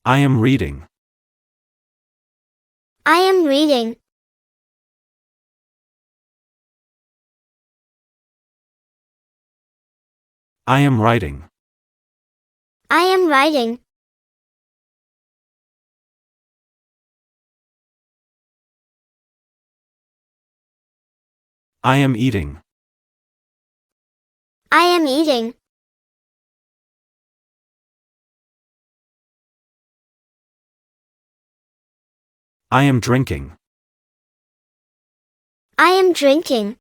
I am reading. I am reading. I am writing. I am writing. I am eating. I am eating. I am drinking. I am drinking.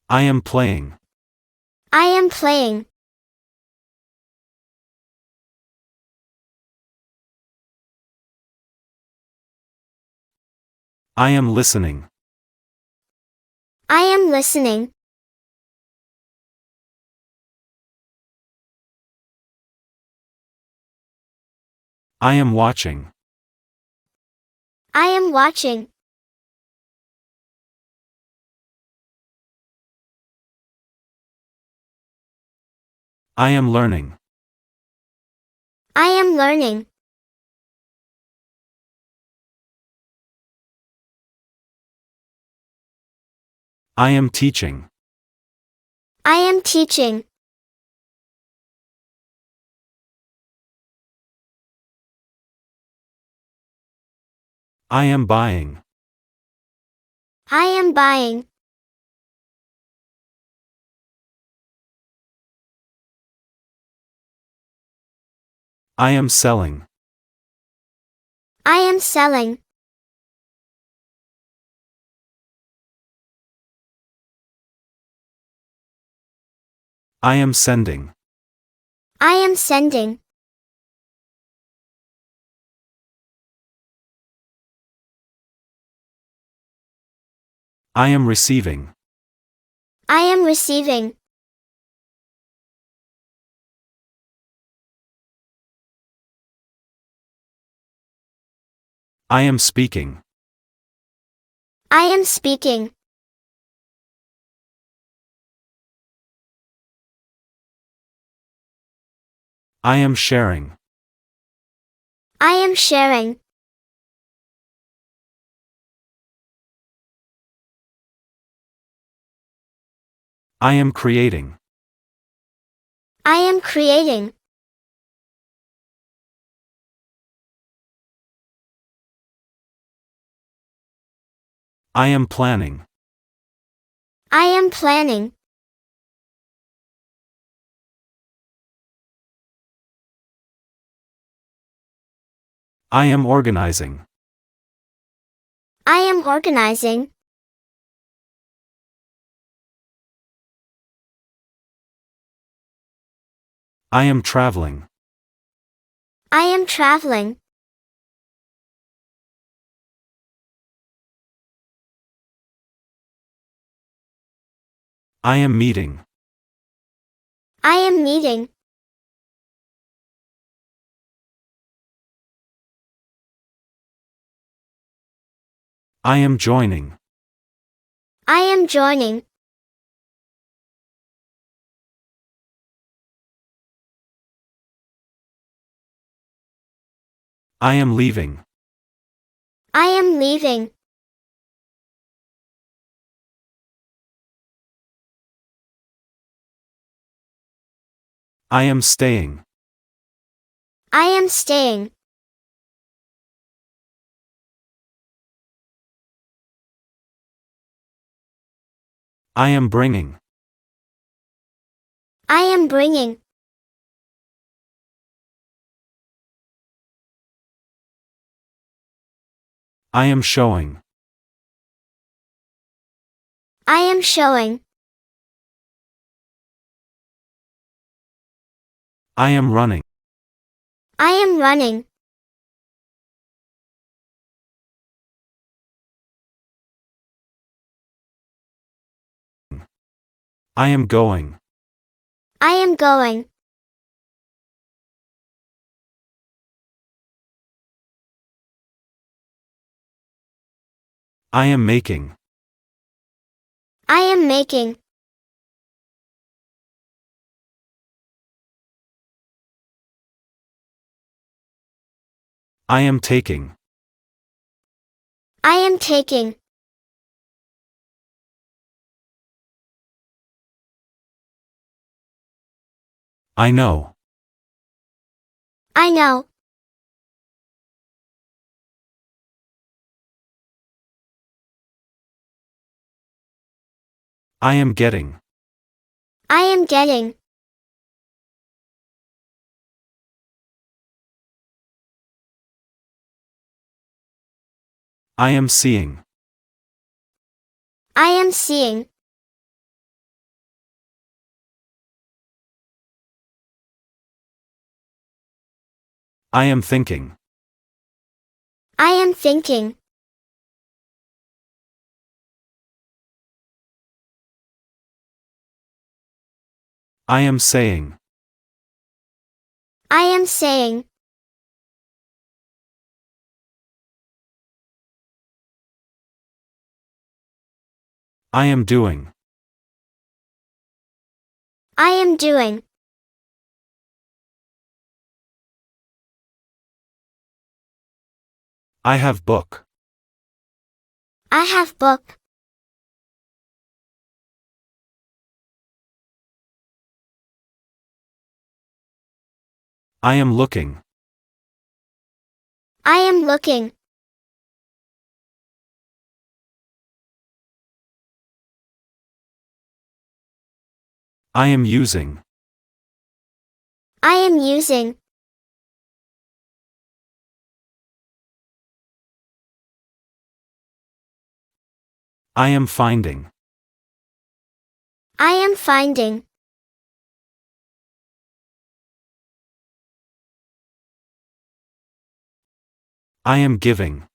I am playing. I am playing. I am listening. I am listening. I am watching. I am watching. I am learning. I am learning. I am teaching. I am teaching. I am buying. I am buying. I am selling. I am selling. I am sending. I am sending. I am receiving. I am receiving. I am speaking. I am speaking. I am sharing. I am sharing. I am creating. I am creating. I am planning. I am planning. I am organizing. I am organizing. I am traveling. I am traveling. I am meeting. I am meeting. I am joining. I am joining. I am leaving. I am leaving. I am staying. I am staying. I am bringing. I am bringing. I am showing. I am showing. I am running. I am running. I am going. I am going. I am making. I am making. I am taking. I am taking. I know. I know. I am getting. I am getting. I am seeing. I am seeing. I am thinking. I am thinking. I am saying. I am saying. I am doing. I am doing. I have book. I have book. I am looking. I am looking. I am using. I am using. I am finding. I am finding. I am giving.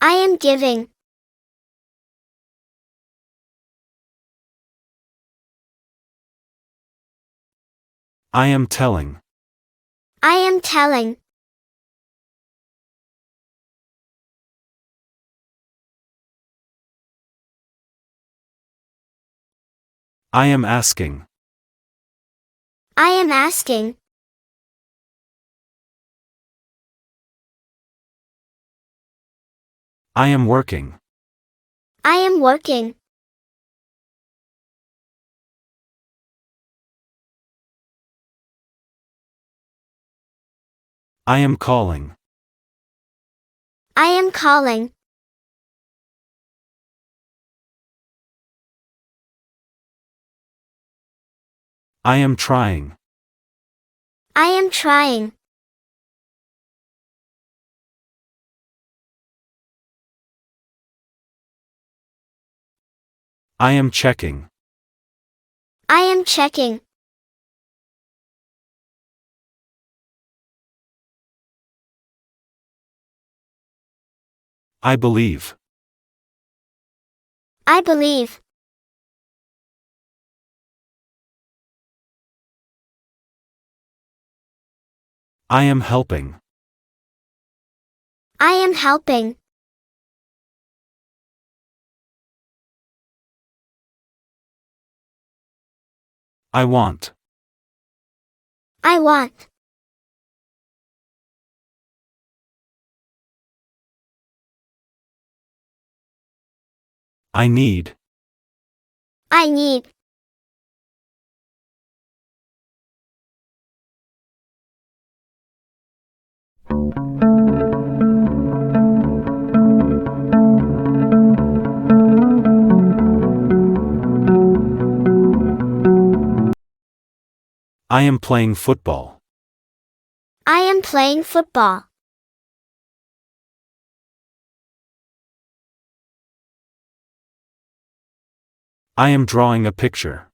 I am giving. I am telling. I am telling. I am asking. I am asking. I am working. I am working. I am calling. I am calling. I am trying. I am trying. I am checking. I am checking. I believe. I believe. I am helping. I am helping. I want. I want. I need. I need. I am playing football. I am playing football. I am drawing a picture.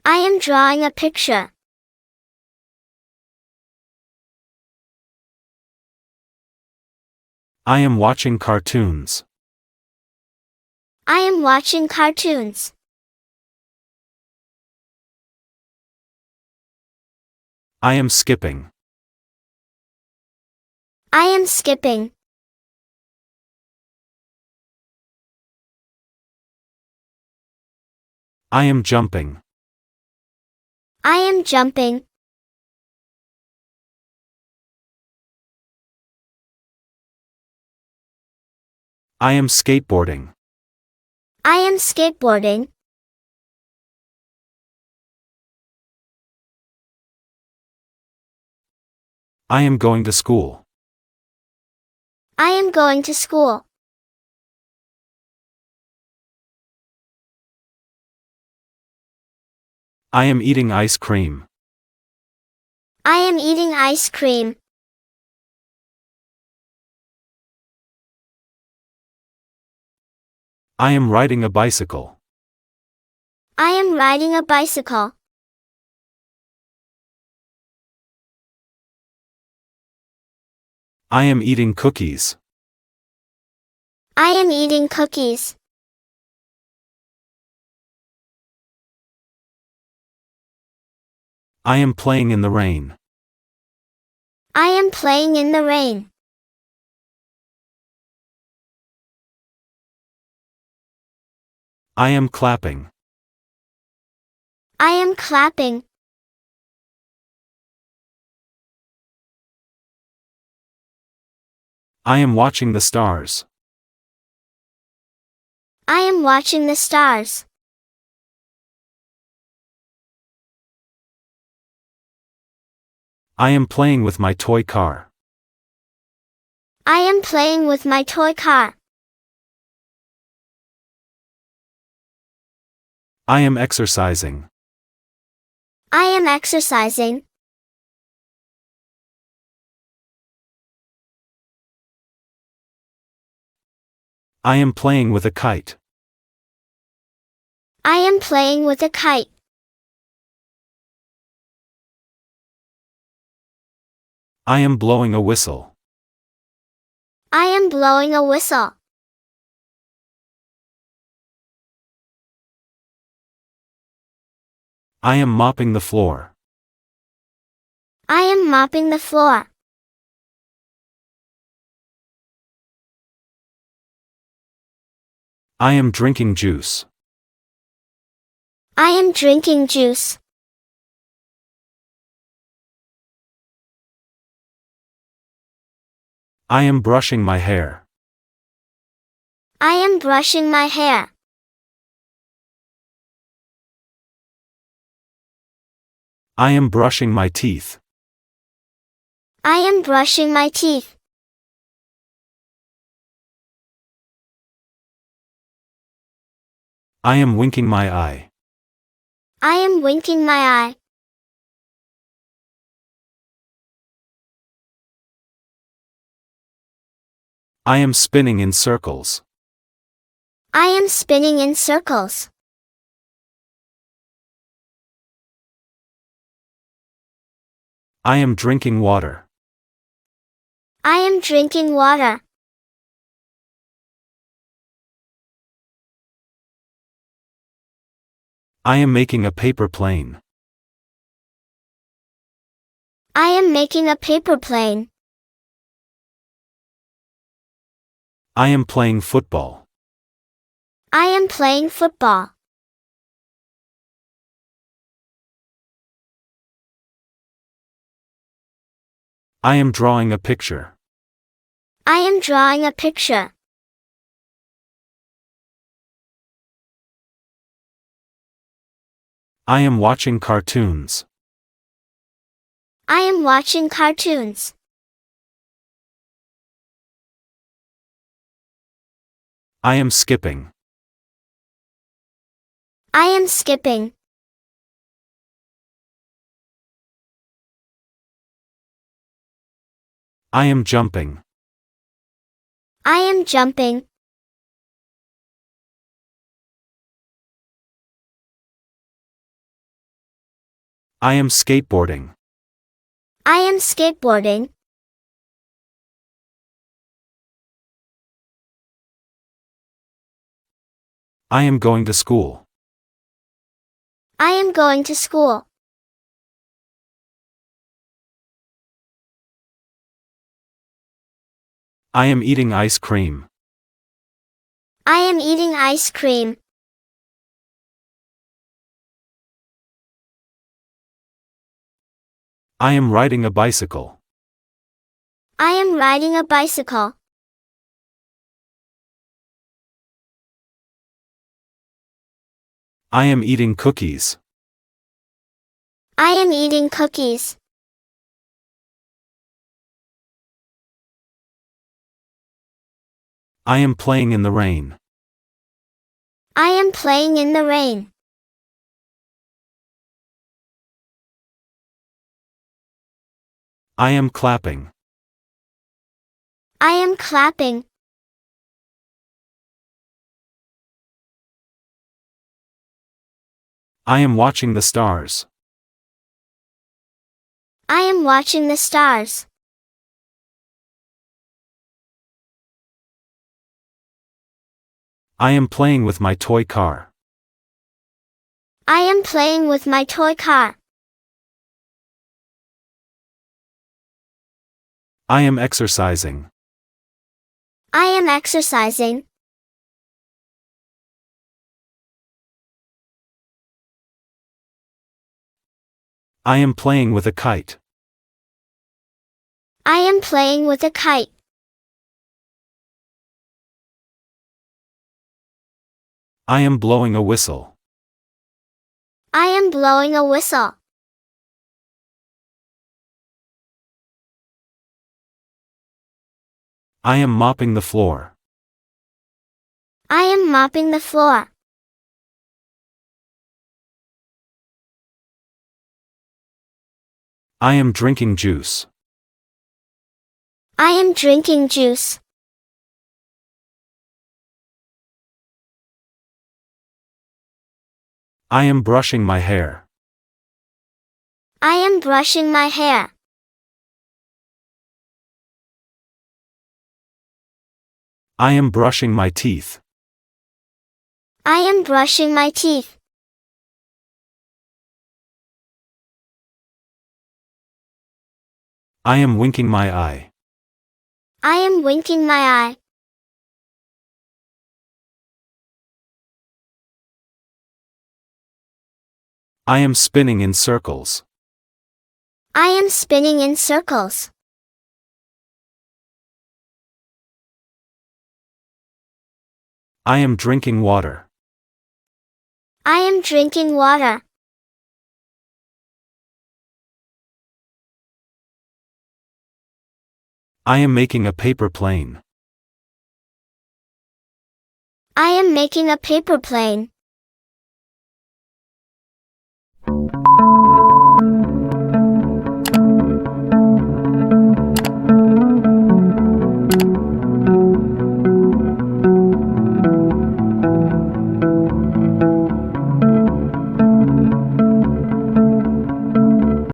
I am drawing a picture. I am watching cartoons. I am watching cartoons. I am skipping. I am skipping. I am jumping. I am jumping. I am skateboarding. I am skateboarding. I am going to school. I am going to school. I am eating ice cream. I am eating ice cream. I am riding a bicycle. I am riding a bicycle. I am eating cookies. I am eating cookies. I am playing in the rain. I am playing in the rain. I am clapping. I am clapping. I am watching the stars. I am watching the stars. I am playing with my toy car. I am playing with my toy car. I am exercising. I am exercising. I am playing with a kite. I am playing with a kite. I am blowing a whistle. I am blowing a whistle. I am mopping the floor. I am mopping the floor. I am drinking juice. I am drinking juice. I am brushing my hair. I am brushing my hair. I am brushing my teeth. I am brushing my teeth. I am winking my eye. I am winking my eye. I am spinning in circles. I am spinning in circles. I am drinking water. I am drinking water. I am making a paper plane. I am making a paper plane. I am playing football. I am playing football. I am drawing a picture. I am drawing a picture. I am watching cartoons. I am watching cartoons. I am skipping. I am skipping. I am jumping. I am jumping. I am skateboarding. I am skateboarding. I am going to school. I am going to school. I am eating ice cream. I am eating ice cream. I am riding a bicycle. I am riding a bicycle. I am eating cookies. I am eating cookies. I am playing in the rain. I am playing in the rain. I am clapping. I am clapping. I am watching the stars. I am watching the stars. I am playing with my toy car. I am playing with my toy car. I am exercising. I am exercising. I am playing with a kite. I am playing with a kite. I am blowing a whistle. I am blowing a whistle. I am mopping the floor. I am mopping the floor. I am drinking juice. I am drinking juice. I am brushing my hair. I am brushing my hair. I am brushing my teeth. I am brushing my teeth. I am winking my eye. I am winking my eye. I am spinning in circles. I am spinning in circles. I am drinking water. I am drinking water. I am making a paper plane. I am making a paper plane.